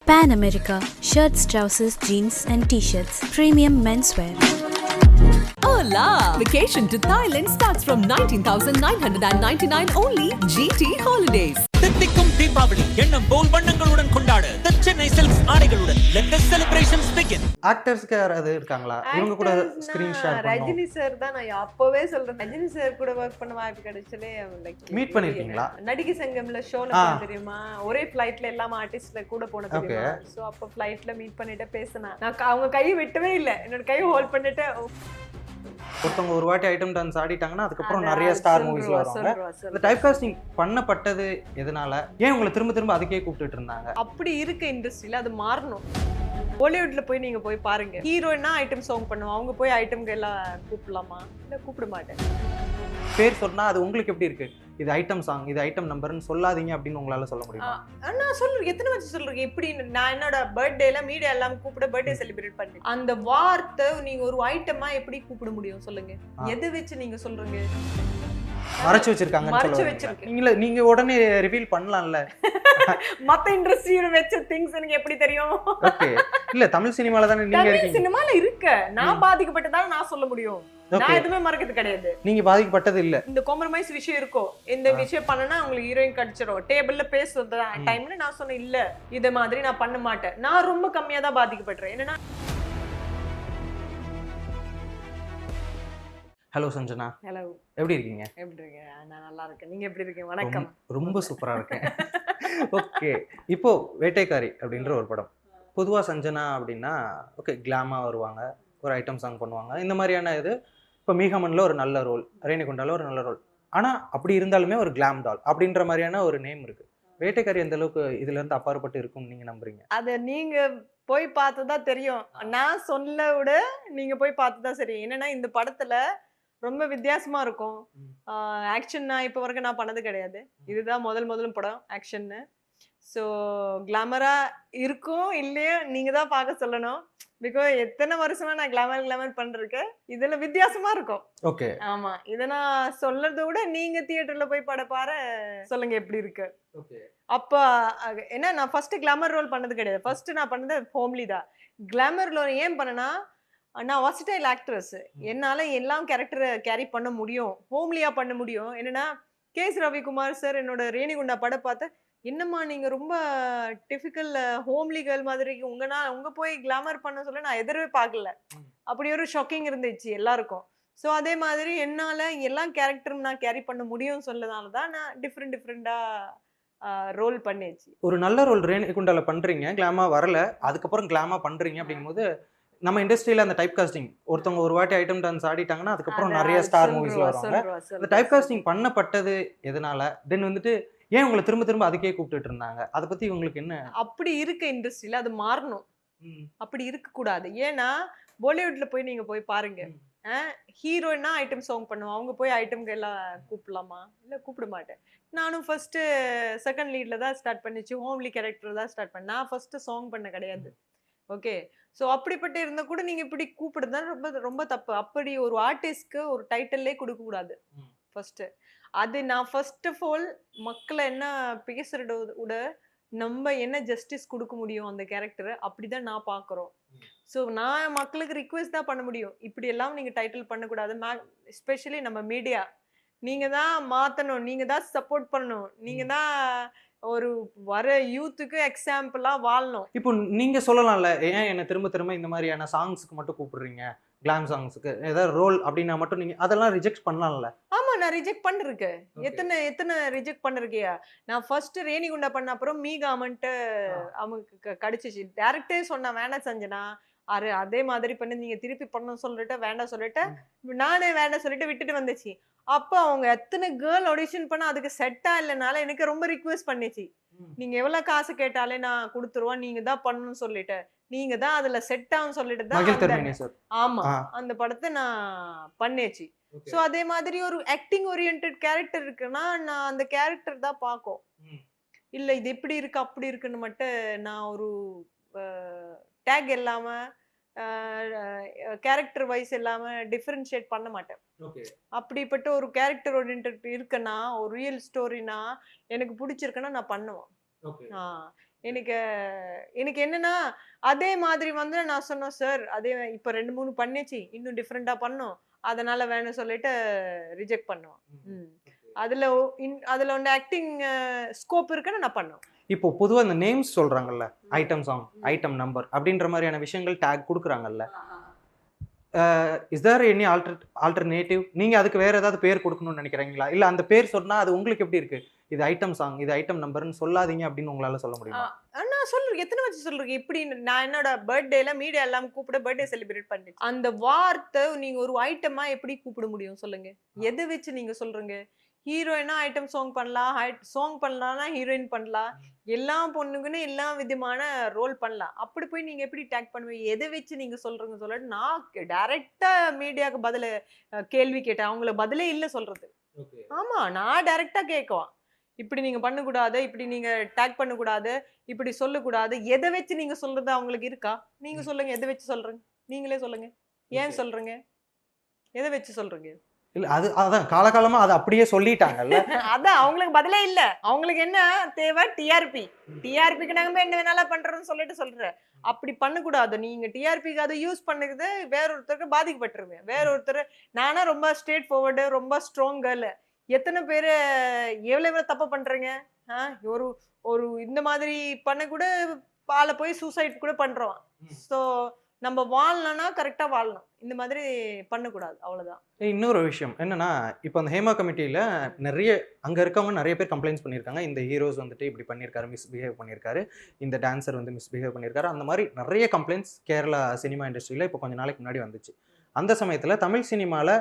Pan America shirts, trousers, jeans and t-shirts. Premium menswear. Hola! Vacation to Thailand starts from 19,999 only. GT Holidays. தித்திக்கும் தீபாவளி எண்ணம் போல் வண்ணங்களுடன் கொண்டாட The Chennai Silks ஆடைகளுடன் let the celebrations begin. ஆக்டர்ஸ்க்கு யாராவது இருக்காங்களா இவங்க கூட screen share பண்ணோம்? Rajini sir தான் நான் அப்பவே சொல்றேன். ரஜினி சார் கூட ஒர்க் பண்ண வாய்ப்பு கிடைச்சலே லைக் மீட் பண்ணிருக்கீங்களா? நடிகை சங்கம்ல ஷோல தெரியுமா, ஒரே ஃளைட்ல எல்லாம் ஆர்டிஸ்ட்ல கூட போன தெரியுமா. சோ அப்ப ஃளைட்ல மீட் பண்ணிட்டு பேசினா நான் அவங்க கையை விட்டவே இல்லை, என்னோட கையை ஹோல்ட் பண்ணிட்டு ஒருத்தவங்க ஒரு வாட்டி ஐட்டம் டான்ஸ் ஆடிட்டாங்கன்னா அதுக்கப்புறம் நிறைய ஸ்டார் மூவிஸ்ல வருவாங்க. இந்த டைப் காஸ்டிங் பண்ணப்பட்டது எதனால? ஏன் உங்களை திரும்ப திரும்ப அதுக்கே கூப்பிட்டுட்டு இருந்தாங்க? அப்படி இருக்க இண்டஸ்ட்ரியில அது மாறணும். பாலிவுட்ல போய் நீங்க போய் பாருங்க, ஹீரோயினா ஐட்டம் சாங் பண்ணுவோம், அவங்க போய் ஐட்டம்க்கு எல்லாம் கூப்பிடலாமா? இல்ல கூப்பிட மாட்டேன். பேர் சொன்னா அது உங்களுக்கு எப்படி இருக்கு? இது ஐட்டம் சாங், இது ஐட்டம் நம்பர்னு சொல்லாதீங்க அப்படின்னு உங்களால சொல்ல முடியுமா? நான் சொல்றேன், எத்தனை வச்சு சொல்றேன். எப்படி நான் என்னோட பர்த்டேல மீடியா எல்லாம் கூப்பிட பர்த்டே செலிப்ரேட் பண்ணி அந்த வார்த்தை நீங்க ஒரு ஐட்டமா எப்படி கூப்பிட முடியும் சொல்லுங்க? எதை வச்சு நீங்க சொல்றீங்க? மறைச்சு வச்சிருக்காங்க. நீங்க உடனே ரிவீல் பண்ணலாம்ல. மத்த இண்டஸ்ட்ரியில வெச்ச திங்ஸ் எனக்கு எப்படி தெரியும்? ஓகே, இல்ல தமிழ் சினிமால தானே நீங்க இருக்கீங்க. சினிமால இருக்க நான் பாதிக்கப்பட்டதால நான் சொல்ல முடியும். நான் எதுவுமே மறக்கிறது கிடையாது. நீங்க பாதிக்கப்பட்டது இல்ல. இந்த காம்ப்ரமைஸ் விஷயம் இருக்கும், இந்த விஷயம் பண்ணனா உங்களுக்கு ஹீரோயின் கிடைச்சிரும், டேபிள்ல பேசுறது டைம்ல நான் சொன்னேன் இல்ல இத மாதிரி நான் பண்ண மாட்டேன். நான் ரொம்ப கம்மியா தான் பாதிக்கப்பட்டேன். என்னன்னா ஹலோ சஞ்சனா. ஹலோ, எப்படி இருக்கீங்க? எப்படி இருக்கீங்க? நான் நல்லா இருக்கேன். நீங்க எப்படி இருக்கீங்க? வணக்கம். ரொம்ப சூப்பரா இருக்கேன். ஓகே, இப்போ வேட்டைக்காரி அப்படின்ற ஒரு படம். பொதுவா சஞ்சனா அப்படின்னா ஓகே கிளாமா வருவாங்க, ஒரு ஐட்டம் சாங் பண்ணுவாங்க, இந்த மாதிரியான இது. இப்போ மீகமன்ல ஒரு நல்ல ரோல், ரேணிகுண்டால ஒரு நல்ல ரோல். ஆனா அப்படி இருந்தாலுமே ஒரு கிளாம் டால் அப்படின்ற மாதிரியான ஒரு நேம் இருக்கு. வேட்டைக்காரி எந்த அளவுக்கு இதுல இருந்து அப்பாற்பட்டு இருக்கும்னு நீங்க நம்புறீங்க? அது நீங்க போய் பார்த்துதான் தெரியும். நான் சொல்ல விட நீங்க போய் பார்த்துதான் சரி. என்னன்னா இந்த படத்துல ரொம்ப வித்தியாசமா இருக்கும். ஆக்ஷன் நான் இப்போ வரைக்கும் நான் பண்ணது கிடையாது. இதுதான் முதல் படம் ஆக்ஷன்னு. ஸோ கிளாமரா இருக்கும் இல்லையோ நீங்க தான் பார்க்க சொல்லணும். பிகாஸ் எத்தனை வருஷமா நான் கிளாமர் பண்ணிருக்கேன். இதுல வித்தியாசமா இருக்கும். ஓகே, ஆமா. இதை நான் சொல்றதை விட நீங்க தியேட்டர்ல போய் பாரு சொல்லுங்க எப்படி இருக்கு. அப்ப ஏன்னா நான் ஃபர்ஸ்ட் கிளாமர் ரோல் பண்ணது கிடையாது. ஃபர்ஸ்ட் நான் பண்ணது ஹோம்லி தான். கிளாமர் ரோல் ஏன் பண்ணனா, நான் வர்சடைல் ஆக்ட்ரஸ், என்னால எல்லாம் கேரக்டர் கேரி பண்ண முடியும், ஹோம்லியா பண்ண முடியும். என்னன்னா கேஎஸ் ரவிக்குமார் சார் என்னோட ரேணிகுண்டா படம் பார்த்து, என்னம்மா நீங்க ரொம்ப டிபிக்கல் ஹோம்லி கேர்ள் மாதிரி உங்க போய் கிளாமர் பண்ண சொல்ல நான் எதிரவே பார்க்கல. அப்படி ஒரு ஷாக்கிங் இருந்துச்சு எல்லாருக்கும். ஸோ அதே மாதிரி என்னால எல்லா கேரக்டரும் நான் கேரி பண்ண முடியும்னு சொல்லனால தான் நான் டிஃப்ரெண்டா ரோல் பண்ணிச்சு. ஒரு நல்ல ரோல் ரேணிகுண்டால பண்றீங்க, கிளாமா வரல, அதுக்கப்புறம் கிளாமா பண்றீங்க அப்படிங்கும்போது நம்ம இண்டஸ்ட்ரியில அந்த டைப் காஸ்டிங் ஒருத்தவங்க ஒரு வாட்டி ஐட்டம் டான்ஸ் ஆடிட்டாங்கன்னா அதுக்கப்புறம் நிறைய ஸ்டார் மூவிஸ்ல வருவாங்க. அந்த டைப் காஸ்டிங் பண்ணப்பட்டது எதனால? தென் வந்துட்டு ஏன் உங்களை திரும்ப திரும்ப அதுக்கே கூப்பிட்டுட்டு இருந்தாங்க? அதை பத்தி உங்களுக்கு என்ன? அப்படி இருக்க இண்டஸ்ட்ரியில அது மாறணும். அப்படி இருக்க கூடாது. ஏன்னா பாலிவுட்ல போய் நீங்க போய் பாருங்க, ஹீரோயினா ஐட்டம் சாங் பண்ணுவோம், அவங்க போய் ஐட்டம்க்கு எல்லாம் கூப்பிடலாமா? இல்ல கூப்பிட மாட்டேன். நானும் ஃபர்ஸ்ட் செகண்ட் லீட்ல தான் ஸ்டார்ட் பண்ணிச்சு, ஹோம்லி கேரக்டர் தான் ஸ்டார்ட் பண்ணேன். நான் ஃபர்ஸ்ட் சாங் பண்ண கிடையாது. ஓகே, ஸோ அப்படிப்பட்ட இருந்தா கூட நீங்க இப்படி கூப்பிடுறது ரொம்ப ரொம்ப தப்பு. அப்படி ஒரு ஆர்டிஸ்ட்க்கு ஒரு டைட்டிலே கொடுக்க கூடாது ஃபர்ஸ்ட். அது நான் ஃபர்ஸ்ட் ஆஃப் ஆல் மக்களை என்ன பேசுறத விட நம்ம என்ன ஜஸ்டிஸ் கொடுக்க முடியும் அந்த கேரக்டர், அப்படிதான் நான் பாக்குறோம். ஸோ நான் மக்களுக்கு ரிக்வெஸ்ட் தான் பண்ண முடியும், இப்படி எல்லாம் நீங்க டைட்டில் பண்ணக்கூடாது. எஸ்பெஷலி நம்ம மீடியா, நீங்க தான் மாத்தணும், நீங்க தான் சப்போர்ட் பண்ணணும், நீங்க தான் ஒரு வர யூத்துக்கு எக்ஸாம்பிளா வாழணும். இப்போ நீங்க சொல்லலாம்ல, ஏன் என்ன திரும்ப திரும்ப இந்த மாதிரியான சாங்ஸ்க்கு மட்டும் கூப்பிடுறீங்க, கிளாம் சாங்ஸ்க்கு ஏதாவது ரோல் அப்படின்னா மட்டும் நீங்க அதெல்லாம் ரிஜெக்ட் பண்ணலாம்ல? ஆமா, நான் ரிஜெக்ட் பண்ணிருக்கேன். எத்தனை ரிஜெக்ட் பண்ணிருக்கியா? நான் ஃபர்ஸ்ட் ரேணிகுண்டா பண்ண அப்புறம் மீகாமன்ட்டு அவங்க கிடைச்சிச்சு. டேரக்டே சொன்ன வேணாம் சஞ்சனா, அதே மாதிரி பண்ணி நீங்க திருப்பி பண்ணணும் சொல்லிட்டு வேண்டாம் சொல்லிட்டு நானே வேண்டாம் சொல்லிட்டு விட்டுட்டு வந்துச்சு. அப்ப அவங்க எத்தனை கேர்ள் ஆடிஷன் பண்ண அதுக்கு செட்டா இல்லைனால எனக்கு ரொம்ப ரிக்வெஸ்ட் பண்ணிச்சு, நீங்க எவ்வளவு காசு கேட்டாலே நான் கொடுத்துருவோம், நீங்க தான் பண்ணணும்னு சொல்லிட்டு, நீங்க தான் அதுல செட் ஆகும் சொல்லிட்டு தான் ஆமா அந்த படத்தை நான் பண்ணிச்சு. சோ அதே மாதிரி ஒரு ஆக்டிங் ஓரியன்டட் கேரக்டர் இருக்குன்னா நான் அந்த கேரக்டர் தான் பார்க்கும். இல்ல இது இப்படி இருக்கு அப்படி இருக்குன்னு மட்டும் நான் ஒரு டேக் இல்லாம கேரக்டர் வைஸ் இல்லாம டிஃபரன்ஷியேட் பண்ண மாட்டேன். அப்படிப்பட்ட ஒரு கேரக்டர் ஓரியன்டட் இருக்குன்னா, ஒரு ரியல் ஸ்டோரினா எனக்கு பிடிச்சிருக்குன்னா நான் பண்ணுவேன். எனக்கு எனக்கு என்னன்னா அதே மாதிரி வந்து நான் சொன்னேன் சார் அதே இப்போ 2-3 பண்ணிச்சு இன்னும் டிஃப்ரெண்டா பண்ணோம் அதனால வேணும் சொல்லிட்டு ரிஜெக்ட் பண்ணுவோம். அதுல ஒன்று ஆக்டிங் ஸ்கோப் இருக்குன்னு நான் பண்ணோம். இப்போ பொதுவாக இந்த நேம்ஸ் சொல்றாங்கல்ல, ஐட்டம் சாங், ஐட்டம் நம்பர் அப்படின்ற மாதிரியான விஷயங்கள் டேக் கொடுக்குறாங்கல்ல, இஸ் தேர் எனி ஆல்டர்னேட்டிவ்? நீங்க அதுக்கு வேற ஏதாவது பேர் கொடுக்கணும்னு நினைக்கிறீங்களா? இல்ல அந்த பேர் சொன்னா அது உங்களுக்கு எப்படி இருக்கு? இது ஐட்டம் சாங், இது ஐட்டம் நம்பர்னு சொல்லாதீங்க அப்படின்னு உங்களால சொல்ல முடியுமா? நான் சொல்றேன் எத்தனை வச்சு சொல்றேன். இப்படி நான் என்னோட பர்த்டேல மீடியா எல்லாம் கூப்பிட பர்த்டே செலிப்ரேட் பண்ணி அந்த வார்த்தை நீங்க ஒரு ஐட்டமா எப்படி கூப்பிட முடியும் சொல்லுங்க? எதை வச்சு நீங்க சொல்றீங்க? ஹீரோயினா ஐட்டம் சாங் பண்ணலாம், சாங் பண்ணலாம்னா ஹீரோயின் பண்ணலாம், எல்லா பொண்ணுக்குன்னு எல்லா விதமான ரோல் பண்ணலாம். அப்படி போய் நீங்க எப்படி டேக் பண்ணுவீங்க? எதை வச்சு நீங்க சொல்றீங்க சொல்லிட்டு நான் டைரக்டா மீடியாவுக்கு பதில கேள்வி கேட்டேன். அவங்கள பதிலே இல்லை சொல்றது. ஆமா, நான் டைரக்டா கேட்குவேன். இப்படி நீங்க பண்ணக்கூடாது, இப்படி நீங்க டேக் பண்ணக்கூடாது, இப்படி சொல்லக்கூடாது. எதை வச்சு நீங்க சொல்றது அவங்களுக்கு இருக்கா? நீங்க சொல்லுங்க, எதை வச்சு சொல்றீங்க? நீங்களே சொல்லுங்க, ஏன் சொல்றீங்க? எதை வச்சு சொல்றீங்க? இல்ல அதான் காலகாலமா அதை அப்படியே சொல்லிட்டாங்கல்ல. அதான் அவங்களுக்கு பதிலே இல்ல. அவங்களுக்கு என்ன தேவை? டிஆர்பிக்கு நாங்க என்ன வேணாலும் பண்றோம்னு சொல்லிட்டு அப்படி பண்ணக்கூடாது. நீங்க டிஆர்பிக்கு அதை யூஸ் பண்ணுறது வேற ஒருத்தருக்கு பாதிக்கப்பட்டிருங்க. வேற ஒருத்தர் நானா ரொம்ப ஸ்ட்ரெயிட் ஃபார்வர்டு, ரொம்ப ஸ்ட்ராங் கேர்ள். எத்தனை பேர் எவ்வளவு தப்பு பண்றீங்க? ஒரு இந்த மாதிரி பண்ண கூட பால போய் சூசைட் கூட பண்றோம். ஸோ நம்ம வாழணும்னா கரெக்டா வாழணும். இந்த மாதிரி பண்ணக்கூடாது, அவ்வளவுதான். இன்னொரு விஷயம் என்னன்னா, இப்போ அந்த ஹேமா கமிட்டியில நிறைய அங்க இருக்கவங்க நிறைய பேர் கம்ப்ளைண்ட்ஸ் பண்ணியிருக்காங்க. இந்த ஹீரோஸ் வந்துட்டு இப்படி பண்ணியிருக்காரு, மிஸ்பிஹேவ் பண்ணியிருக்காரு, இந்த டான்சர் வந்து மிஸ்பிஹேவ் பண்ணியிருக்காரு, அந்த மாதிரி நிறைய கம்ப்ளைண்ட்ஸ் கேரளா சினிமா இண்டஸ்ட்ரியில இப்போ கொஞ்சம் நாளைக்கு முன்னாடி வந்துச்சு. அந்த சமயத்துல தமிழ் சினிமால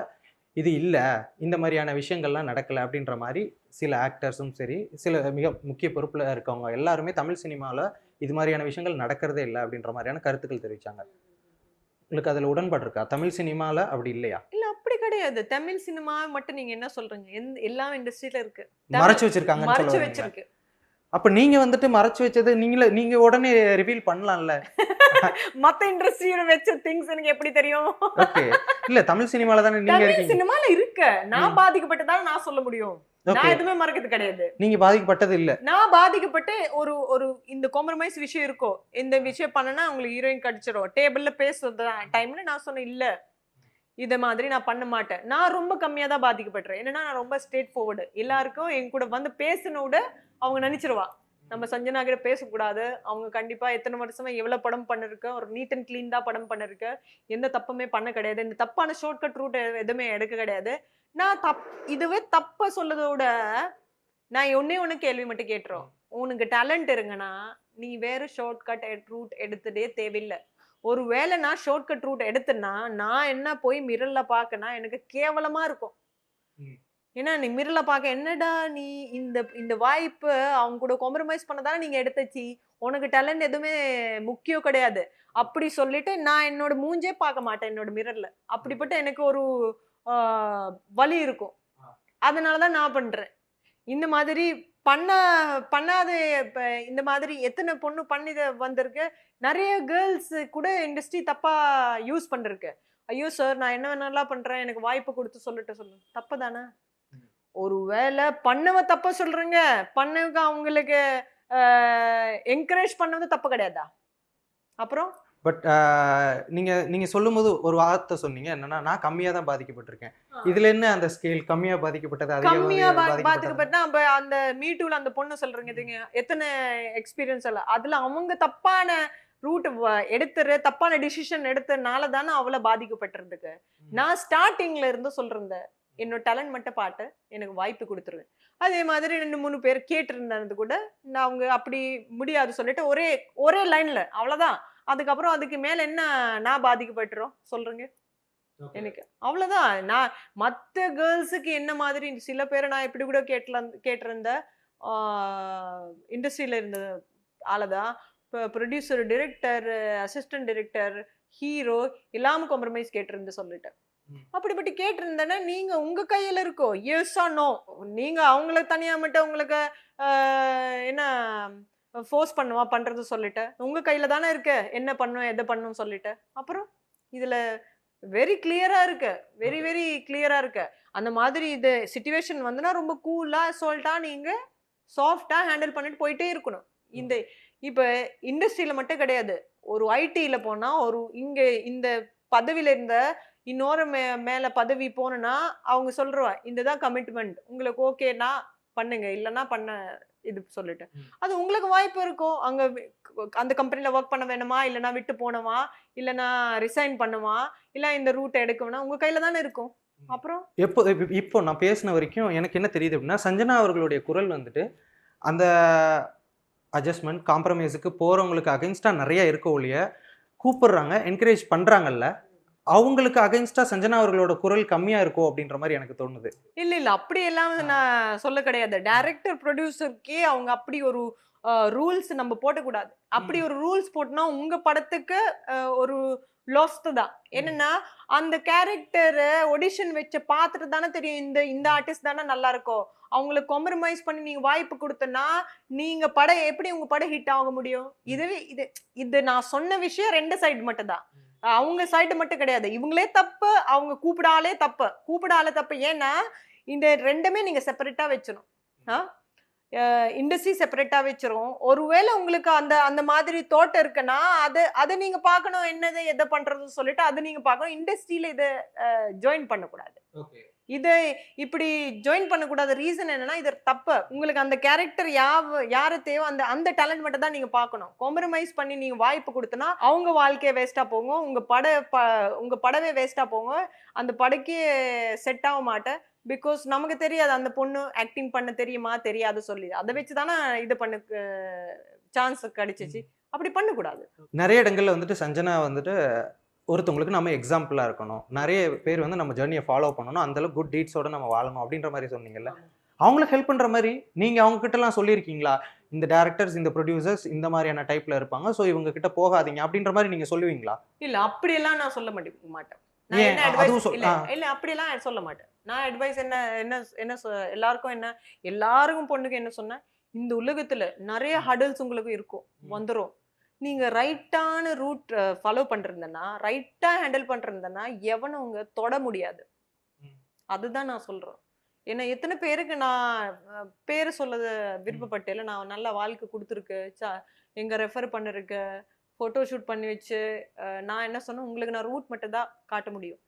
இது இல்லை, இந்த மாதிரியான விஷயங்கள்லாம் நடக்கலை அப்படின்ற மாதிரி சில ஆக்டர்ஸும் சரி, சில மிக முக்கிய பொறுப்பில் இருக்கவங்க எல்லாருமே தமிழ் சினிமாவில் இது மாதிரியான விஷயங்கள் நடக்கிறதே இல்லை அப்படின்ற மாதிரியான கருத்துக்கள் தெரிவித்தாங்க. உங்களுக்கு அதில் உடன்பாடு இருக்கா? தமிழ் சினிமாவில் அப்படி இல்லையா? இல்லை, அப்படி கிடையாது. தமிழ் சினிமா மட்டும் நீங்கள் என்ன சொல்கிறீங்க? எல்லா இண்டஸ்ட்ரியில இருக்கு, மறைச்சு வச்சிருக்காங்க, மறைச்சு வச்சிருக்கு. அப்ப நீங்க வந்துட்டு மறைச்சு வச்சது நீங்க உடனே ரிவீல் பண்ணலாம்ல. மத்த இண்டஸ்ட்ரியில வச்ச திங்ஸ் எனக்கு எப்படி தெரியும்? ஓகே, இல்ல தமிழ் சினிமால தானே நீங்க இருக்கீங்க. தமிழ் சினிமால இருக்கு. நான் பாதிக்கப்பட்டதால நான் சொல்ல முடியும். நான் எதுவுமே மறைக்கிறது கிடையாது. நீங்க பாதிக்கப்பட்டது இல்ல. நான் பாதிக்கப்பட்டு ஒரு இந்த காம்ப்ரமைஸ் விஷயம் இருக்கோ, இந்த விஷயம் பண்ணனா உங்களுக்கு ஹீரோயின் கடிச்சிடும், டேபிள்ல பேசுறது டைம்ல நான் சொன்னேன் இல்ல, இத மாதிரி நான் பண்ண மாட்டேன். நான் ரொம்ப கம்மியா தான் பாதிக்கப்பட்டேன். என்னன்னா நான் ரொம்ப ஸ்ட்ரெயிட் ஃபார்வர்டு. எல்லாருக்கும் என் கூட வந்து பேசினோட அவங்க நினைச்சிருவா நம்ம சஞ்சனா கிட்ட பேசக்கூடாது. அவங்க கண்டிப்பா எத்தனை வருஷமா எவ்வளவு படம் பண்ணிருக்க, ஒரு நீட் அண்ட் கிளீன் தான் படம் பண்ணிருக்க, எந்த தப்புமே பண்ண கிடையாது, இந்த தப்பான ஷார்ட்கட் ரூட் எதுவுமே எடுக்க கிடையாது. நான் இதுவே தப்ப சொல்லதோட நான் ஒண்ணு கேள்வி மட்டும் கேட்டுறோம். உனக்கு டேலண்ட் இருங்கன்னா நீ வேற ஷார்ட்கட் ரூட் எடுத்துட்டே தேவையில்லை. ஒருவேளை நான் ஷார்ட்கட் ரூட் எடுத்தேன்னா நான் என்ன போய் மிரர்ல பாக்கனா எனக்கு கேவலமா இருக்கும். ஏன்னா நீ மிரர்ல பாக்க என்னடா நீ இந்த வாய்ப்பு அவங்க கூட காம்ப்ரமைஸ் பண்ணதானே நீங்க எடுத்துச்சு, உனக்கு டேலண்ட் எதுவுமே முக்கியம் கிடையாது அப்படி சொல்லிட்டு நான் என்னோட மூஞ்சே பார்க்க மாட்டேன் என்னோட மிரர்ல. அப்படிப்பட்ட எனக்கு ஒரு வலி இருக்கும். அதனாலதான் நான் பண்றேன். இந்த மாதிரி பண்ணாத இப்ப இந்த மாதிரி எத்தனை பொண்ணு பண்ணி வந்திருக்கு. நிறைய கேர்ள்ஸ் கூட இண்டஸ்ட்ரி தப்பா யூஸ் பண்ணிருக்கு. ஐயோ சார் நான் என்ன வேணாலும் பண்றேன், எனக்கு வாய்ப்பு கொடுத்து சொல்லுங்க. தப்பு தானே? ஒருவேளை பண்ணவ தப்ப சொல்றீங்க, பண்ணவங்க அவங்களுக்கு என்கரேஜ் பண்ணது தப்பு கிடையாதா? அப்புறம் பட் நீங்க சொல்லும் போது ஒரு வார்த்தை சொன்னீங்க, என்னன்னா நான் கம்மியா தான் பாதிக்கப்பட்டிருக்கேன். இதுல என்ன அந்த ஸ்கேல் கம்மியா பாதிக்கப்பட்டது? கம்மியா பாதிக்கப்பட்டா அந்த மீட்டூல அந்த பொண்ணு சொல்றீங்க எத்தனை எக்ஸ்பீரியன்ஸ் எல்லாம் அதுல அவங்க தப்பான ரூட் எடுத்துரு, தப்பான டிசிஷன் எடுத்தனால தானே அவளை பாதிக்கப்பட்டிருக்கு. நான் ஸ்டார்டிங்ல இருந்து சொல்றேன் என்னோட டேலண்ட் மட்டும் பாட்டு எனக்கு வாய்ப்பு கொடுத்துருவேன். அதே மாதிரி 2-3 பேர் கேட்டிருந்தது கூட நான் அவங்க அப்படி முடியாது சொல்லிட்டு ஒரே லைன்ல அவ்வளவுதான். அதுக்கப்புறம் அதுக்கு மேல என்ன நான் பாதிக்கப்பட்டுறோம் சொல்றேங்க எனக்கு அவ்வளவுதான். நான் மற்ற கேர்ள்ஸுக்கு என்ன மாதிரி சில பேரை நான் இப்படி கூட கேட்டிருந்த இண்டஸ்ட்ரியில இருந்த ஆளதான் இப்போ producer, director, assistant director, hero எல்லாமே காம்ப்ரமைஸ் கேட்டிருந்து சொல்லிட்டேன். அப்படிப்பட்டு கேட்டிருந்தேன்னா நீங்க உங்க கையில இருக்கோ எஸ் ஆர் நோ. நீங்க அவங்கள தனியா மட்டும் உங்களுக்கு என்ன ஃபோர்ஸ் பண்றது சொல்லிட்டு உங்க கையில தானே இருக்கு என்ன பண்ணும் எதை பண்ணும் சொல்லிட்டு. அப்புறம் இதுல வெரி கிளியரா இருக்கு, வெரி வெரி கிளியரா இருக்கு. அந்த மாதிரி இது சிச்சுவேஷன் வந்துன்னா ரொம்ப கூலா சொல்லிட்டா நீங்க சாஃப்டா ஹேண்டில் பண்ணிட்டு போயிட்டே இருக்கணும். இப்ப இண்டஸ்ட்ரியில மட்டும் கிடையாது, ஒரு ஐடில போனா ஒரு இங்க இந்த பதவியில இருந்த இன்னொரு மேல பதவி போனா அவங்க சொல்றவா இதுதான் கமிட்மெண்ட், உங்களுக்கு ஓகேனா பண்ணுங்க இல்லைன்னா பண்ண இது சொல்லிட்டு அது உங்களுக்கு வாய்ப்பு இருக்கும். அங்க அந்த கம்பெனில ஒர்க் பண்ண வேணுமா, இல்லைன்னா விட்டு போனவா, இல்லைன்னா ரிசைன் பண்ணுவா, இல்ல இந்த ரூட் எடுக்கணும்னா உங்க கையில தானே இருக்கும். அப்புறம் இப்போ நான் பேசின வரைக்கும் எனக்கு என்ன தெரியுது அப்படின்னா, சஞ்சனா அவர்களுடைய குரல் வந்துட்டு அந்த அட்ஜஸ்ட்மெண்ட் காம்ப்ரமைஸுக்கு போறவங்களுக்கு அகைன்ஸ்டா நிறைய இருக்க ஒழிய கூப்பிடுறாங்க, என்கரேஜ் பண்றாங்கல்ல, அவங்களுக்கு அகைன்ஸ்டா சஞ்சனா அவர்களோட குரல் கம்மியா இருக்கோ அப்படின்ற மாதிரி எனக்கு தோணுது. இல்ல அப்படி எல்லாம் நான் சொல்ல கிடையாது. டைரக்டர் ப்ரொடியூசருக்கே அவங்க அப்படி ஒரு ரூல்ஸ் நம்ம போடக்கூடாது. அப்படி ஒரு ரூல்ஸ் போட்டோம்னா உங்க படத்துக்கு ஒரு லாஸ்ட் தான். என்னன்னா அந்த கேரக்டர் ஆடிஷன் வச்சு பார்த்துட்டு தானே தெரியும் இந்த இந்த ஆர்டிஸ்ட் தானே நல்லா இருக்கும். அவங்களுக்கு காம்ப்ரமைஸ் பண்ணி நீங்க வாய்ப்பு கொடுத்தனா நீங்க படம் எப்படி உங்க படம் ஹிட் ஆக முடியும்? இதுவே இது நான் சொன்ன விஷயம் 2 சைடு மட்டும் தான். அவங்க சைடு மட்டும் கிடையாது. இவங்களே தப்பு, அவங்க கூப்பிடாலே தப்பு. ஏன்னா இந்த ரெண்டுமே நீங்க செப்பரேட்டா வச்சிரும். இண்டஸ்ட்ரி செப்பரேட்டா வச்சிரும். ஒருவேளை உங்களுக்கு அந்த அந்த மாதிரி தோட்டம் இருக்குன்னா அதை நீங்க பார்க்கணும், என்னது எதை பண்றதுன்னு சொல்லிட்டு அதை நீங்க பார்க்கணும். இண்டஸ்ட்ரியில இதை ஜாயின் பண்ணக்கூடாது. இதை இப்படி ஜாயின் பண்ணக்கூடாத ரீசன் என்னன்னா இது தப்பு. உங்களுக்கு அந்த கேரக்டர் யாரு தேவை அந்த அந்த டேலண்ட் மட்டும் தான் நீங்க பார்க்கணும். காம்ப்ரமைஸ் பண்ணி நீங்க வாய்ப்பு கொடுத்தனா அவங்க வாழ்க்கையை வேஸ்டா போகும், உங்க படவே வேஸ்டா போகும், அந்த படக்கே செட் ஆக மாட்டேன். பிகாஸ் நமக்கு தெரியாது அந்த பொண்ணு ஆக்டிங் பண்ண தெரியுமா தெரியாது சொல்லி அதை வச்சுதானே இது பண்ண சான்ஸ் கிடைச்சிச்சு. அப்படி பண்ணக்கூடாது. நிறைய இடங்கள்ல வந்துட்டு சஞ்சனா வந்துட்டு ஒருத்தவங்களுக்கு நம்ம எக்ஸாம்பிளா இருக்கணும், நிறைய பேர் வந்து நம்ம ஜர்னியை ஃபாலோ பண்ணணும், அந்த அளவுக்கு குட் டீட்ஸோட நம்ம வாழணும் அப்படின்ற மாதிரி சொன்னீங்கல்ல, அவங்களுக்கு ஹெல்ப் பண்ற மாதிரி நீங்க அவங்க கிட்ட எல்லாம் சொல்லியிருக்கீங்களா? இந்த டைரக்டர்ஸ் இந்த ப்ரொடியூசர்ஸ் இந்த மாதிரியான டைப்ல இருப்பாங்க, ஸோ இவங்க கிட்ட போகாதீங்க அப்படின்ற மாதிரி நீங்க சொல்லுவீங்களா? இல்ல அப்படியெல்லாம் நான் சொல்ல மாட்டேன். இல்ல அப்படியெல்லாம் சொல்ல மாட்டேன். நான் அட்வைஸ் என்ன எல்லாருக்கும் எல்லாருக்கும் பொண்ணுக்கு என்ன சொன்னேன், இந்த உலகத்துல நிறைய ஹடல்ஸ் உங்களுக்கு இருக்கும், வந்துரும். நீங்க ரைட்டான ரூட் ஃபாலோ பண்றதுன்னா, ரைட்டா ஹேண்டில் பண்றதுன்னா எவனும் உங்க தொட முடியாது. அதுதான் நான் சொல்றேன். ஏன்னா எத்தனை பேருக்கு நான் பேரு சொல்லது விருப்பப்பட்டேல, நான் நல்ல வாழ்க்கை கொடுத்துருக்கு, எங்க ரெஃபர் பண்ணிருக்கு, போட்டோ ஷூட் பண்ணி வச்சு நான் என்ன சொன்னேன், உங்களுக்கு நான் ரூட் மட்டும் தான் காட்ட முடியும்.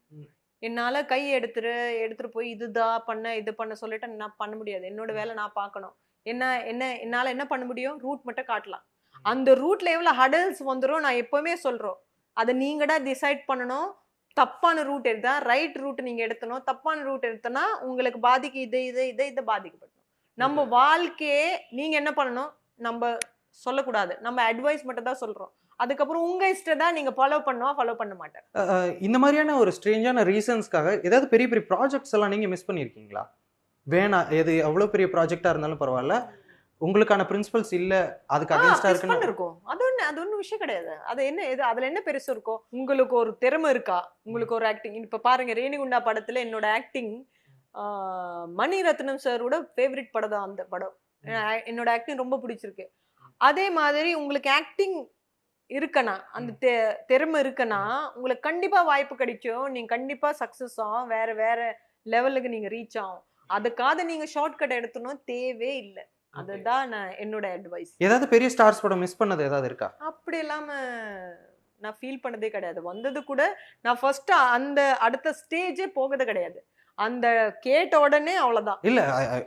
என்னால கை எடுத்துட்டு போய் இது பண்ண சொல்லிட்டு நான் பண்ண முடியாது. என்னோட வேலை நான் பார்க்கணும். என்னால என்ன பண்ண முடியும், ரூட் மட்டும் காட்டலாம். அந்த ரூட்ல எவ்வளவு ஹடல்ஸ் வந்துரும் நான் எப்பவுமே சொல்றோம். அதை நீங்க தான் டிசைட் பண்ணணும். தப்பான ரூட் எடுத்தா ரைட் ரூட் நீங்க எடுத்தணும், தப்பான ரூட் எடுத்தனா உங்களுக்கு பாதிக்கு இதை பாதிக்கப்படணும். நம்ம வாழ்க்கையே நீங்க என்ன பண்ணணும், நம்ம சொல்லக்கூடாது, நம்ம அட்வைஸ் மட்டும் தான் சொல்றோம். அதுக்கப்புறம் உங்க இஷ்டம் தான், நீங்க ஃபாலோ பண்ண மாட்டேன். இந்த மாதிரியான ஒரு ஸ்ட்ரேஞ்சான ரீசன்ஸ்க்காக ஏதாவது பெரிய பெரிய ப்ராஜெக்ட்ஸ் எல்லாம் நீங்க மிஸ் பண்ணியிருக்கீங்களா? வேணாம், எது எவ்வளவு பெரிய ப்ராஜெக்டா இருந்தாலும் பரவாயில்ல, உங்களுக்கான பிரின்சிபல்ஸ் இல்ல, அதுக்கு அகைன்ஸ்டா இருக்கும். அது ஒன்றும் விஷயம் கிடையாது. அது என்ன அதுல என்ன பெருசு இருக்கும்? உங்களுக்கு ஒரு திறமை இருக்கா, உங்களுக்கு ஒரு ஆக்டிங். இப்ப பாருங்க, ரேணிகுண்டா படத்துல என்னோட ஆக்டிங் மணிரத்னம் சாரோட ஃபேவரட் படம் தான் அந்த படம். என்னோட ஆக்டிங் ரொம்ப பிடிச்சிருக்கு. அதே மாதிரி உங்களுக்கு ஆக்டிங் இருக்கனா, அந்த திறமை இருக்கனா, உங்களுக்கு கண்டிப்பா வாய்ப்பு கிடைக்கும். நீங்க கண்டிப்பா சக்சஸ் ஆகும், வேற லெவலுக்கு நீங்க ரீச் ஆகும். அதுக்காக நீங்க ஷார்ட்கட் எடுத்தணும் தேவே இல்லை. அதுதான் என்னோட அட்வைஸ். ஏதாவது பெரிய ஸ்டார்ஸ் படம் மிஸ் பண்ணது ஏதாவது இருக்கா? அப்படி இல்லாம நான் ஃபீல் பண்ணதே கிடையாது. வந்தது கூட நான் ஃபர்ஸ்ட் அந்த அடுத்த ஸ்டேஜே போகதே கிடையாது. அந்த கேட்ட உடனே அவ்வளவுதான். இல்ல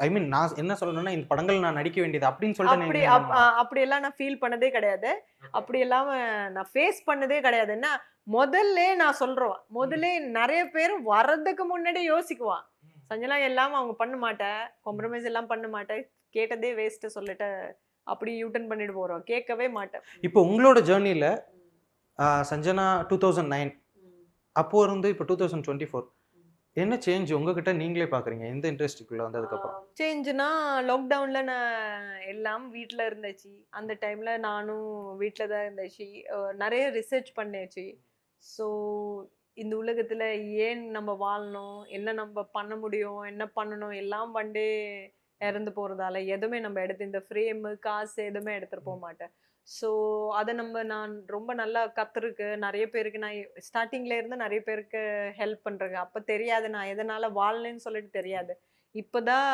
ஐ மீன் நான் என்ன சொல்லணும்னா, இந்த படங்கள் நான் நடிக்க வேண்டியது அப்படின்னு சொல்லிட்டு அப்படி எல்லாம் நான் ஃபீல் பண்ணதே கிடையாது. அப்படி எல்லாம் நான் ஃபேஸ் பண்ணதே கிடையாது. என்ன முதல்ல நான் சொல்றேன், முதல்ல நிறைய பேர் வர்றதுக்கு முன்னாடி யோசிக்குவான், சஞ்சனா எல்லாம் அவங்க பண்ண மாட்டேன், காம்ப்ரமைஸ் எல்லாம் பண்ண மாட்டேன், கேட்டதே வேஸ்ட் சொல்லிட்டு அப்படி யூட்டன் பண்ணிட்டு போறோம், கேட்கவே மாட்டேன். இப்போ உங்களோட ஜேர்னில சஞ்சனா 2009 அப்போ இருந்து இப்போ 2024 என்ன சேஞ்ச் உங்ககிட்ட நீங்களே பாக்குறீங்க இந்த இண்டஸ்ட்ரிக்குள்ள வந்ததுக்கு அப்புறம்? சேஞ்சுனா லாக்டவுன்ல நான் எல்லாம் வீட்டில் இருந்துச்சு. அந்த டைம்ல நானும் வீட்டில் தான் இருந்துச்சு. நிறைய ரிசர்ச் பண்ணியாச்சு. ஸோ இந்த உலகத்துல ஏன் நம்ம வாழணும், என்ன நம்ம பண்ண முடியும், என்ன பண்ணணும், எல்லாம் வண்டே இறந்து போறதால எதுவுமே நம்ம எடுத்து இந்த ஃப்ரேமு காசு எதுவுமே எடுத்துட்டு போக மாட்டேன். ஸோ அதை நான் ரொம்ப நல்லா கத்துருக்கு. நிறைய பேருக்கு நான் ஸ்டார்டிங்ல இருந்து நிறைய பேருக்கு ஹெல்ப் பண்றேங்க. அப்போ தெரியாது நான் எதனால வாழலன்னு சொல்லிட்டு தெரியாது. இப்போதான்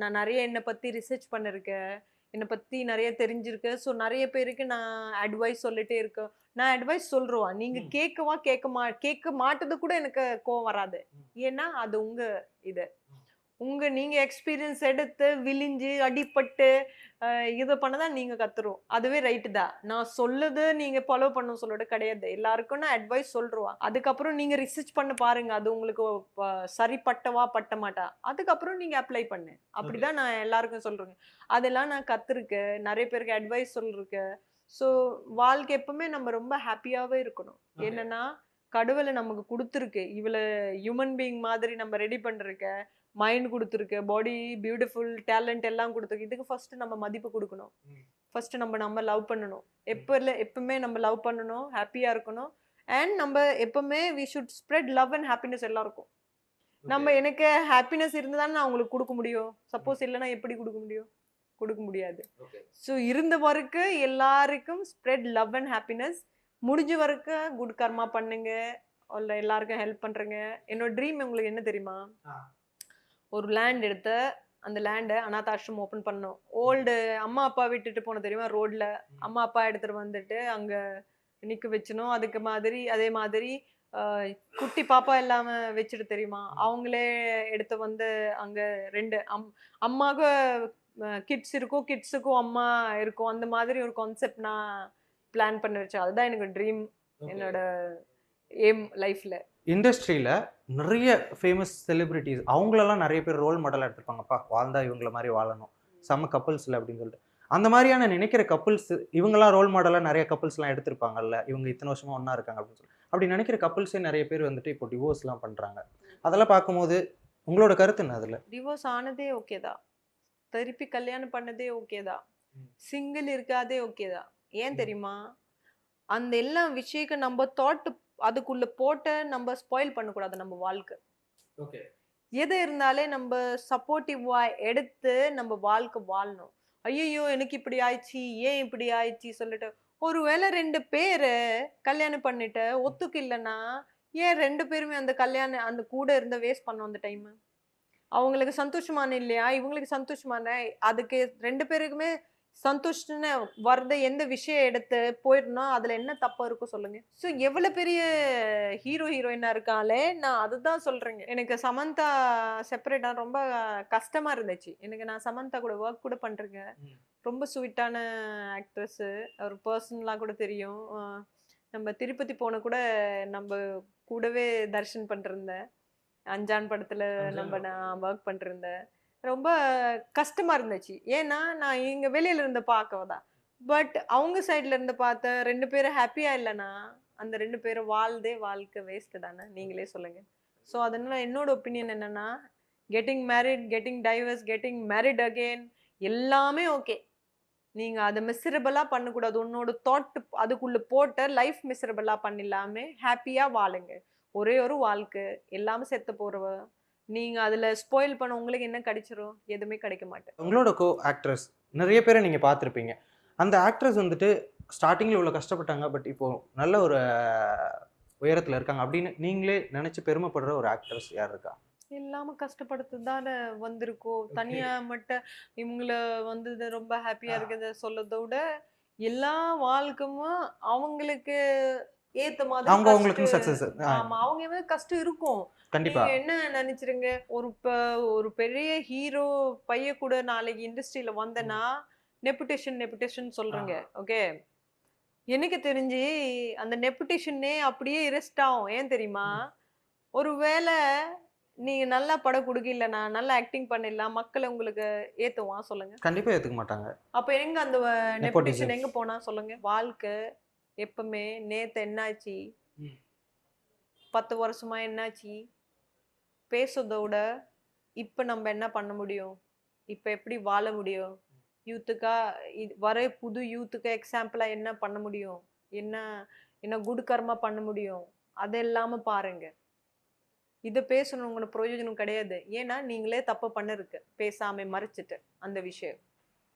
நான் நிறைய என்னை பத்தி ரிசர்ச் பண்ணிருக்கேன். என்னை பத்தி நிறைய தெரிஞ்சிருக்கு. ஸோ நிறைய பேருக்கு நான் அட்வைஸ் சொல்லிட்டே இருக்கேன். நான் அட்வைஸ் சொல்றேன், நீங்க கேட்க மாட்டது கூட எனக்கு கோவம் வராது. ஏன்னா அது உங்க இது நீங்க எக்ஸ்பீரியன்ஸ் எடுத்து விழிஞ்சு அடிபட்டு இதை பண்ணதான் நீங்க கத்துரும். அதுவே ரைட்டு தான். நான் சொல்லுது நீங்க ஃபாலோ பண்ண சொல்லிட்டு கிடையாது. எல்லாருக்கும் நான் அட்வைஸ் சொல்றேன். அதுக்கப்புறம் நீங்க ரிசர்ச் பண்ண பாருங்க, அது உங்களுக்கு சரிப்பட்டவா பட்ட மாட்டா, அதுக்கப்புறம் நீங்க அப்ளை பண்ணு. அப்படிதான் நான் எல்லாருக்கும் சொல்றேன். அதெல்லாம் நான் கத்துருக்கேன், நிறைய பேருக்கு அட்வைஸ் சொல்லிருக்கேன். ஸோ வாழ்க்கை எப்பவுமே நம்ம ரொம்ப ஹாப்பியாவே இருக்கணும். என்னன்னா கடவுளை நமக்கு கொடுத்துருக்கு, இவ்வளவு ஹியூமன் பீயிங் மாதிரி நம்ம ரெடி பண்ணிருக்க, மைண்ட் கொடுத்துருக்கு, பாடி பியூட்டிஃபுல், டேலண்ட் எல்லாம் கொடுத்துருக்கு. இதுக்கு ஃபர்ஸ்ட் நம்ம மதிப்பு கொடுக்கணும். ஃபர்ஸ்ட் நம்ம லவ் பண்ணணும். எப்பவுமே நம்ம லவ் பண்ணணும், ஹாப்பியா இருக்கணும். அண்ட் நம்ம எப்பவுமே we should spread love and happiness எல்லாருக்கும். நம்ம எனக்கு ஹாப்பினஸ் இருந்தாலும் நான் உங்களுக்கு கொடுக்க முடியும். சப்போஸ் இல்லைன்னா எப்படி கொடுக்க முடியும்? கொடுக்க முடியாது. ஸோ இருந்த வரைக்கும் எல்லாருக்கும் ஸ்ப்ரெட் லவ் அண்ட் ஹாப்பினஸ். முடிஞ்ச வரைக்கும் குட் கர்மா பண்ணுங்க, எல்லாருக்கும் ஹெல்ப் பண்றேங்க. என்னோட ட்ரீம் உங்களுக்கு என்ன தெரியுமா? ஒரு லேண்ட் எடுத்து அந்த லேண்டை அனாதாஷ்ரம் ஓப்பன் பண்ணோம். ஓல்டு அம்மா அப்பா விட்டுட்டு போன தெரியுமா, ரோட்ல அம்மா அப்பா எடுத்துட்டு வந்துட்டு அங்க நிக்க வச்சணும். அதே மாதிரி குட்டி பாப்பா இல்லாம வச்சுட்டு தெரியுமா, அவங்களே எடுத்து வந்து அங்க 2 அம்மாவுக்கு கிட்ஸ் இருக்கும், கிட்ஸுக்கும் அம்மா இருக்கும். அந்த மாதிரி ஒரு கான்செப்ட் நான் பிளான் பண்ணி வச்சேன். அதுதான் எனக்கு ட்ரீம், என்னோட ஏம் லைஃப்ல. இண்டஸ்ட்ரியில் நிறைய ஃபேமஸ் செலிபிரிட்டிஸ் அவங்களெல்லாம் நிறைய பேர் ரோல் மாடலாக எடுத்திருப்பாங்கப்பா, வாழ்ந்தா இவங்கள மாதிரி வாழணும், செம்ம கப்புள்ஸில் அப்படின்னு சொல்லிட்டு. அந்த மாதிரியான நினைக்கிற கப்புள்ஸ் இவங்கெல்லாம் ரோல் மாடலாக நிறைய கப்புள்ஸ்லாம் எடுத்திருப்பாங்கல்ல, இவங்க இத்தனை வருஷமாக ஒன்றா இருக்காங்க அப்படின்னு சொல்லி. அப்படி நினைக்கிற கப்புள்ஸே நிறைய பேர் வந்துட்டு இப்போ டிவோர்ஸ்லாம் பண்ணுறாங்க. அதெல்லாம் பார்க்கும்போது உங்களோட கருத்து என்ன? அதில் டிவோர்ஸ் ஆனதே ஓகே தான், திருப்பி கல்யாணம் பண்ணதே ஓகே தான், சிங்கிள் இருக்காதே ஓகே தான். ஏன் தெரியுமா, அந்த எல்லா விஷயக்க நம்ம தாட் அதுக்குள்ள போட்டு நம்ம ஸ்பாயில் பண்ணக்கூடாது நம்ம வாழ்க்கை. எது இருந்தாலே நம்ம சப்போர்ட்டிவா எடுத்து நம்ம வாழ்க்கை வாழணும். ஐயோ எனக்கு இப்படி ஆயிடுச்சு, ஏன் இப்படி ஆயிடுச்சு சொல்லிட்டு ஒருவேளை 2 பேரு கல்யாணம் பண்ணிட்டு ஒத்துக்கு இல்லைன்னா ஏன் 2 பேருமே அந்த கல்யாணம் அந்த கூட இருந்த வேஸ்ட் பண்ணோம் அந்த டைம்? அவங்களுக்கு சந்தோஷமான இல்லையா, இவங்களுக்கு சந்தோஷமான, அதுக்கு 2 பேருக்குமே சந்தோஷம்னு வர்றத எந்த விஷயம் எடுத்து போயிடணும், அதுல என்ன தப்பா இருக்கும் சொல்லுங்க. ஸோ எவ்வளவு பெரிய ஹீரோயினா இருக்காளே, நான் அதுதான் சொல்றேங்க. எனக்கு சமந்தா செப்பரேட்டா ரொம்ப கஷ்டமா இருந்துச்சு. நான் சமந்தா கூட ஒர்க் கூட பண்றேங்க. ரொம்ப ஸ்வீட்டான ஆக்ட்ரஸ், ஒரு பர்சனலா கூட தெரியும். நம்ம திருப்பதி போன கூட நம்ம கூடவே தர்ஷன் பண்ணிருந்தேன். அஞ்சான் படத்துல நான் ஒர்க் பண்ணிருந்தேன். ரொம்ப கஷ்டமா இருந்துச்சு. ஏன்னா நான் இங்க வெளியில இருந்து பார்க்கதான், பட் அவங்க சைட்ல இருந்து பார்த்த 2 பேரும் ஹாப்பியா இல்லைன்னா அந்த 2 பேரும் வாழ்க்கை வேஸ்ட் தானே, நீங்களே சொல்லுங்க. ஸோ அதனால என்னோட ஒப்பீனியன் என்னன்னா, getting married, getting divorce, getting married again எல்லாமே ஓகே. நீங்க அதை மிசரபிளா பண்ணக்கூடாது. உன்னோட தாட் அதுக்குள்ள போட்ட லைஃப் மிசரபிளா பண்ணிடலாமே, ஹாப்பியா வாழுங்க. ஒரே ஒரு வாழ்க்கை, எல்லாமே செத்து போறவ. நீங்க அதுல ஸ்பாயில் பண்ண உங்களுக்கு என்ன கிடைச்சிரும்? எதுவுமே கிடைக்க மாட்டேன். உங்களோட கோ ஆக்ட்ரஸ் நிறைய பேரை நீங்க பார்த்துருப்பீங்க. அந்த ஆக்ட்ரஸ் வந்துட்டு ஸ்டார்டிங்ல இவ்வளவு கஷ்டப்பட்டாங்க, பட் இப்போ நல்ல ஒரு உயரத்துல இருக்காங்க அப்படின்னு நீங்களே நினைச்சு பெருமைப்படுற ஒரு ஆக்ட்ரஸ் யார் இருக்கா? எல்லாமே கஷ்டப்படுத்து தானே வந்திருக்கோம். தனியா மட்டும் இவங்கள வந்து ரொம்ப ஹாப்பியா இருக்கிறத சொல்லதை விட எல்லா வாழ்க்கையும் அவங்களுக்கு ஏத்த மாதிரி அவங்களுக்கு சக்சஸ். ஆமா, அவங்க கஷ்டம் இருக்கும். கண்டிப்பா. என்ன நினைச்சிருங்க, ஒரு பெரிய ஹீரோ பைய கூட நாளைக்கு இண்டஸ்ட்ரியில வந்தனா நெப்புடேஷன் சொல்றேங்க. ஓகே, எனக்கு தெரிஞ்சு அந்த நெப்புடேஷனே அப்படியே ரெஸ்ட் ஆகும். ஏன் தெரியுமா, ஒருவேளை நீங்க நல்லா படம் கொடுக்கலன்னா, நல்லா ஆக்டிங் பண்ணிடலாம், மக்கள் உங்களுக்கு ஏத்துவான் சொல்லுங்க? கண்டிப்பா ஏத்துக்க மாட்டாங்க. அப்ப எங்க அந்த நெப்புடேஷன் எங்க போனா சொல்லுங்க? வாழ்க்கை எப்பவுமே நேத்து என்னாச்சு, 10 வருஷமா என்னாச்சு பேசுறதோட இப்ப நம்ம என்ன பண்ண முடியும், இப்ப எப்படி வாழ முடியும், யூத்துக்கா வர புது யூத்துக்கு எக்ஸாம்பிளா என்ன பண்ண முடியும், என்ன குட் கர்மா பண்ண முடியும், அதெல்லாம பாருங்க. இதை பேசணும் உங்களுக்கு பிரயோஜனம் கிடையாது. ஏன்னா நீங்களே தப்பு பண்ணிருக்கு, பேசாம மறைச்சிட்டு அந்த விஷயம்.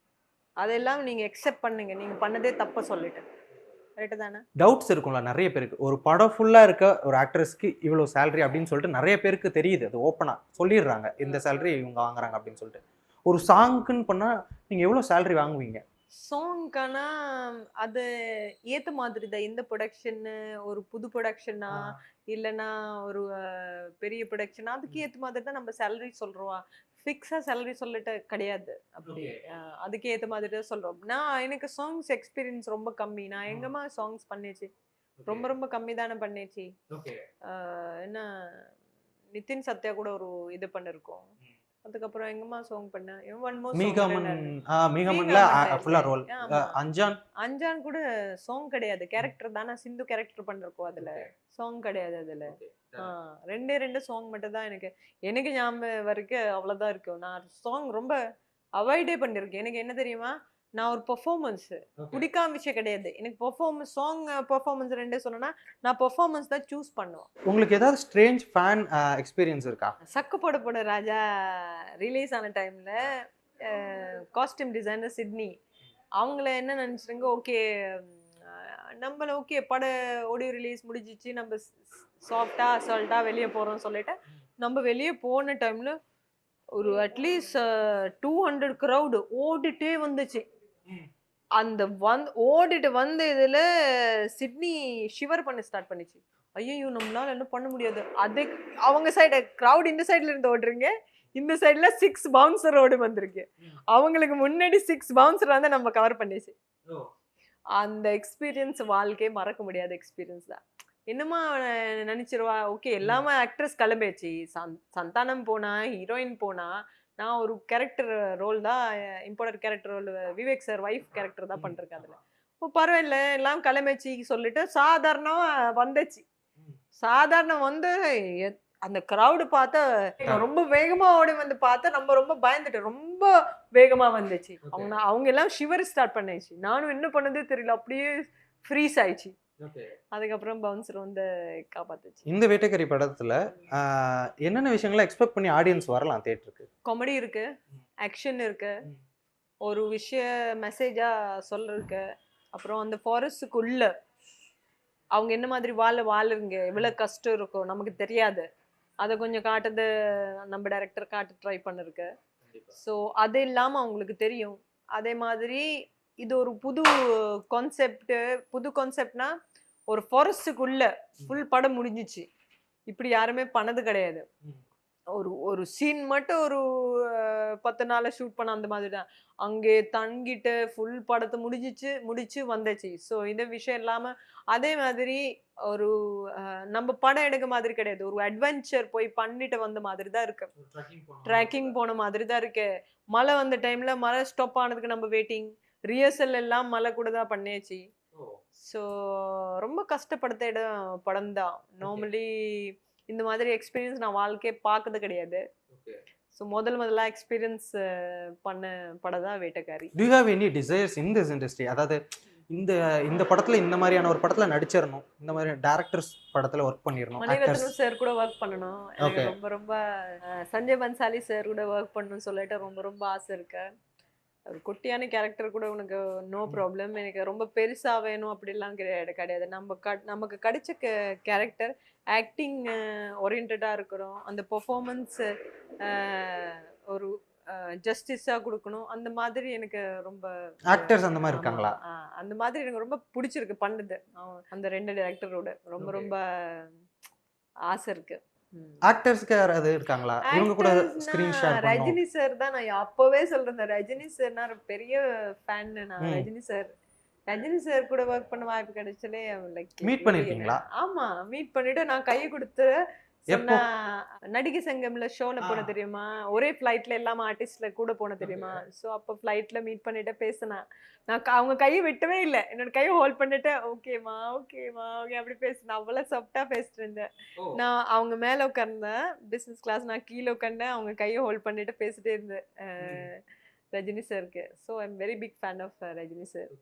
அதெல்லாம் நீங்க எக்ஸெப்ட் பண்ணுங்க, நீங்க பண்ணதே தப்ப சொல்லிட்டு. டவுட்ஸ் இருக்கும்ல நிறைய பேருக்கு. ஒரு படம் ஃபுல்லா இருக்க ஒரு ஆக்ட்ரஸ்க்கு இவ்வளவு சேலரி அப்படின்னு சொல்லிட்டு நிறைய பேருக்கு தெரியுது. அது ஓப்பனா சொல்லிடுறாங்க, இந்த சேலரி இவங்க வாங்குறாங்க அப்படின்னு சொல்லிட்டு. ஒரு சாங்க்குன்னு பண்ணா நீங்க எவ்வளவு சேலரி வாங்குவீங்க? சாங்க்கானா அது ஏத்த மாதிரி தான். இந்த ப்ரொடக்ஷன் ஒரு புது ப்ரொடக்ஷனா இல்லனா ஒரு பெரிய ப்ரொடக்ஷனா அதுக்கு ஏத்த மாதிரி தான் நம்ம சேலரி சொல்றோம். ஃபிக்ஸா சேலரி சொல்லிட்டு கிடையாது. அப்படி அதுக்கு ஏத்த மாதிரி தான் சொல்றோம். நான் எனக்கு சாங்ஸ் எக்ஸ்பீரியன்ஸ் ரொம்ப கம்மி. நான் எங்கம்மா சாங்ஸ் பண்ணேச்சு? ரொம்ப ரொம்ப கம்மி தானே பண்ணேச்சு. என்ன நிதின் சத்யா கூட ஒரு இது பண்ணிருக்கோம். அதுக்கப்புறம் எங்கம்மா சாங் பண்ணேன். மீகமன்ல ஃபுல்லா ரோல். அஞ்சான் கூட சாங் கிடையாது, கேரக்டர் தானே. சிந்து கேரக்டர் பண்ணிருக்கோம் அதுல, சாங் கிடையாது அதுல. ரெண்டு சாங் மட்டும் தான் எனக்கு ஞாபகம் வரைக்கும் அவ்வளவுதான் இருக்கும். நான் சாங் ரொம்ப அவாய்டே பண்ணிருக்கேன். எனக்கு என்ன தெரியுமா, நான் ஒரு பெர்ஃபார்மன்ஸ் பிடிக்காம விஷயம் கிடையாது. எனக்கு பெர்ஃபார்மன்ஸ், சாங் பெர்ஃபார்மன்ஸ் ரெண்டே சொன்னா நான் பெர்ஃபார்மன்ஸ் தான் சூஸ் பண்ணுவேன். உங்களுக்கு ஏதாவது ஸ்ட்ரேஞ்ச் ஃபேன் எக்ஸ்பீரியன்ஸ் இருக்கா? சக்கு போட போட ராஜா ரிலீஸ் ஆன டைம்ல காஸ்டியூம் டிசைனர் சிட்னி அவங்கள என்ன நினைச்சிருங்க, ஓகே நம்மள ஓகே பட ஆடியோ ரிலீஸ் முடிஞ்சிச்சு, நம்ம சாஃப்டா அசால்ட்டா வெளியே போறோம் சொல்லிட்டு நம்ம வெளியே போன டைம்ல ஒரு அட்லீஸ்ட் 200 crowd ஓடிட்டே வந்துச்சு. அந்த ஓடிட்டு வந்து இதுல சிட்னி ஷிவர் பண்ண ஸ்டார்ட் பண்ணிச்சு. ஐயோ நம்மளால என்ன பண்ண முடியாது. அது அவங்க சைடு கிரவுட் இந்த சைடுல இருந்து ஓடுறீங்க, இந்த சைடுல 6 பவுன்சர் ஓடி வந்திருக்கு. அவங்களுக்கு முன்னாடி 6 பவுன்சர் வந்து நம்ம கவர் பண்ணிச்சு. அந்த எக்ஸ்பீரியன்ஸ் வாழ்க்கையே மறக்க முடியாத எக்ஸ்பீரியன்ஸ் தான். என்னமா நினைச்சிருவா, ஓகே எல்லாமே ஆக்ட்ரஸ் கிளம்பியாச்சு, சந்தானம் போனா, ஹீரோயின் போனா, நான் ஒரு கேரக்டர் ரோல் தான், important character role, Vivek sir wife character தான் பண்றேன் அதுல. பரவாயில்ல எல்லாம் கிளம்பிச்சு சொல்லிட்டு சாதாரணமா வந்துச்சு. சாதாரணம் வந்து அந்த கிரௌடு பார்த்தா ரொம்ப வேகமா ஓடி வந்து பார்த்தா நம்ம ரொம்ப பயந்துட்டு ரொம்ப வேகமா வந்துச்சு. அவங்க எல்லாம் ஷிவர் ஸ்டார்ட் பண்ணிச்சு. நானும் என்ன பண்ணதே தெரியல, அப்படியே ஃப்ரீஸ் ஆயிடுச்சு. அதுக்கப்புறம் பவுன்சர் வந்து காப்பாத்துச்சு. இந்த வேட்டைக்காரி படத்துல என்னென்ன விஷயங்களை எக்ஸ்பெக்ட் பண்ணி ஆடியன்ஸ் வரலாம் தியேட்டருக்கு? காமெடி இருக்கு, ஆக்ஷன் இருக்கு, ஒரு விஷய மெசேஜா சொல்றதுக்கு, அப்புறம் அந்த ஃபாரஸ்டுக்குள்ள அவங்க என்ன மாதிரி வாழுங்க, எவ்வளவு கஷ்டம் இருக்கும் நமக்கு தெரியாது, அதை கொஞ்சம் காட்டுறது நம்ம டைரக்டர் காட்ட ட்ரை பண்ணிருக்கு. ஸோ அது இல்லாம அவங்களுக்கு தெரியும். அதே மாதிரி இது ஒரு புது கான்செப்ட்னா ஒரு ஃபாரஸ்டுக்குள்ள ஃபுல் படம் முடிஞ்சிச்சு. இப்படி யாருமே பண்ணது கிடையாது. ஒரு சீன் மட்டும் ஒரு 10 நாள் ஷூட் பண்ண அந்த மாதிரி தான். அங்கே தங்கிட்டு ஃபுல் படத்தை முடிச்சு வந்துச்சு. ஸோ இந்த விஷயம் இல்லாம அதே மாதிரி ஒரு நம்ம படம் எடுக்க மாதிரி கிடையாது, ஒரு அட்வென்ச்சர் போய் பண்ணிட்டு வந்த மாதிரி தான் இருக்கு. ட்ரெக்கிங் போன மாதிரி தான் இருக்கு. மழை வந்த டைம்ல மழை ஸ்டாப் ஆனதுக்கு நம்ம வெயிட்டிங், ரிஹர்சல் எல்லாம் மழை கூட தான் பண்ணியாச்சு. ஸோ ரொம்ப கஷ்டப்படுத்த படம் தான். நார்மலி இந்த மாதிரி எக்ஸ்பீரியன்ஸ் நான் வாழ்க்கையை பார்த்தது கிடையாது. ஸோ முதல்ல எக்ஸ்பீரியன்ஸ் பண்ண படம் தான் வேட்டைக்காரி. Do you have any desires in this industry? அதாவது இந்த படத்துல இந்த மாதிரியான ஒரு படத்துல நடிச்சிடணும், இந்த மாதிரி டைரக்டர்ஸ் படத்துல ஒர்க் பண்ணிடணும், மணிரத்னம் சார் கூட ஒர்க் பண்ணணும், எனக்கு ரொம்ப சஞ்சய் பன்சாலி சார் கூட ஒர்க் பண்ணணும்னு சொல்லிட்டு ரொம்ப ஆசை இருக்கு. ஒரு குட்டியான கேரக்டர் கூட உனக்கு நோ ப்ராப்ளம், எனக்கு ரொம்ப பெருசா வேணும் அப்படிலாம் கிடையாது. நமக்கு கிடைச்ச கேரக்டர் ஆக்டிங் ஓரியன்டா இருக்கிறோம், அந்த பெர்ஃபார்மன்ஸ் ஒரு ஜஸ்டிஸா கொடுக்கணும். அந்த மாதிரி எனக்கு ரொம்ப ஆக்டர்ஸ் அந்த மாதிரி இருக்காங்களா? அந்த மாதிரி எனக்கு ரொம்ப பிடிச்சிருக்கு பண்ணது. அந்த 2 டைரக்டரோட ரொம்ப ஆசை இருக்கு. ஆக்டர்ஸ்க்கு யாராவது இருக்காங்களா இவங்க கூட ஸ்கிரீன் ஷேர் பண்ணனும்? ரஜினி சார் தான். நான் அப்பவே சொல்றேன், ரஜினி சார் நான் பெரிய ஃபேன். நான் ரஜினி சார் கூட ஒர்க் பண்ண வாய்ப்பு கிடைச்சலே லைக் மீட் பண்ணிருக்கீங்களா? ஆமா, மீட் பண்ணிட்டு நான் கை கொடுத்து நடிகை சங்கம்ல ஷோல போன தெரியுமா, ஒரே ஃபிளைட்ல எல்லா ஆர்டிஸ்ட்ல கூட போன தெரியுமா. சோ அப்ப ஃபிளைட்ல மீட் பண்ணிட்டு பேசினேன். நான் அவங்க கையை விட்டவே இல்லை, என்னோட கையை ஹோல்ட் பண்ணிட்டு ஓகேமா ஓகே அப்படி பேசினேன். அவ்வளவு சாஃப்டா பேசிட்டு இருந்தேன். நான் அவங்க மேல உட்கார்ந்தேன் பிசினஸ் கிளாஸ், நான் கீழே உட்கார்ந்தேன், அவங்க கையை ஹோல்ட் பண்ணிட்டு பேசிட்டே இருந்தேன் ரஜினி சாருக்கு. So I am very big fan of Rajini sir.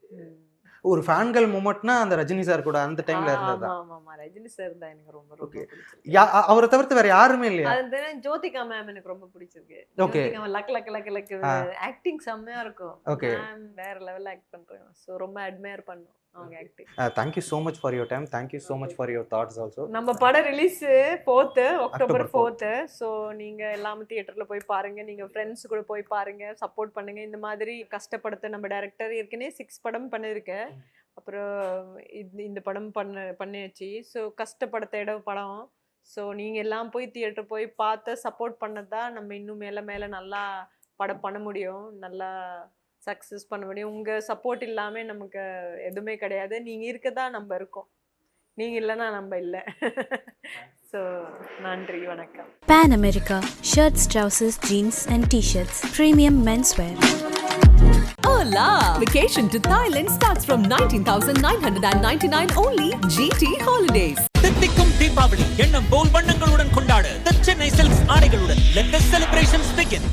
ஒரு ஃபேன்கள் மூமெண்ட்னா அந்த ரஜினி சார் கூட அந்த டைம்ல இருந்ததா? ஆமா, ரஜினி சார் தான் எனக்கு ரொம்ப பிடிச்சிருக்கு. அவரை தவிர்த்து வேற யாருமே இல்லையா? அது ஜோதிகா மேம் எனக்கு ரொம்ப பிடிச்சிருக்கு. ஜோதிகா லக் ஆக்டிங் செம்மையா இருக்கும். வேற லெவல்ல ஆக்ட் பண்றாங்க. சோ ரொம்ப அட்மையர் பண்ணும். அவங்க acting. Thank you so much for your time, thank you so much for your thoughts also. நம்ம படம் release 4th October October 4th. So நீங்க எல்லாமே தியேட்டர்ல போய் பாருங்க, நீங்க ஃப்ரெண்ட்ஸ் கூட போய் பாருங்க, சப்போர்ட் பண்ணுங்க. இந்த மாதிரி கஷ்டப்படுத்த நம்ம டைரக்டர் ஏற்கனவே 6 படம் பண்ணியிருக்கேன், அப்புறம் இந்த படம் பண்ணியாச்சு. ஸோ கஷ்டப்படுத்த இடம் படம். ஸோ நீங்கள் எல்லாம் போய் தியேட்டர் போய் பார்த்து சப்போர்ட் பண்ணது தான் நம்ம இன்னும் மேலே மேலே நல்லா படம் பண்ண முடியும், நல்லா சக்ஸஸ் பண்ண முடியும். உங்கள் சப்போர்ட் இல்லாமல் நமக்கு எதுவுமே கிடையாது. நீங்கள் இருக்க தான் நம்ம இருக்கோம், நீங்கள் இல்லைன்னா நம்ம இல்லை. ஸோ நன்றி, வணக்கம். Pan America shirts, trousers, jeans and t-shirts. Premium menswear. Hola! Vacation to Thailand starts from 19,999 only. GT Holidays. தித்திக்கும் தீபாவளி எண்ணம் போல் வண்ணங்களுடன் கொண்டாடு The Chennai Silks ஆடைகளுடன். Let the celebrations begin.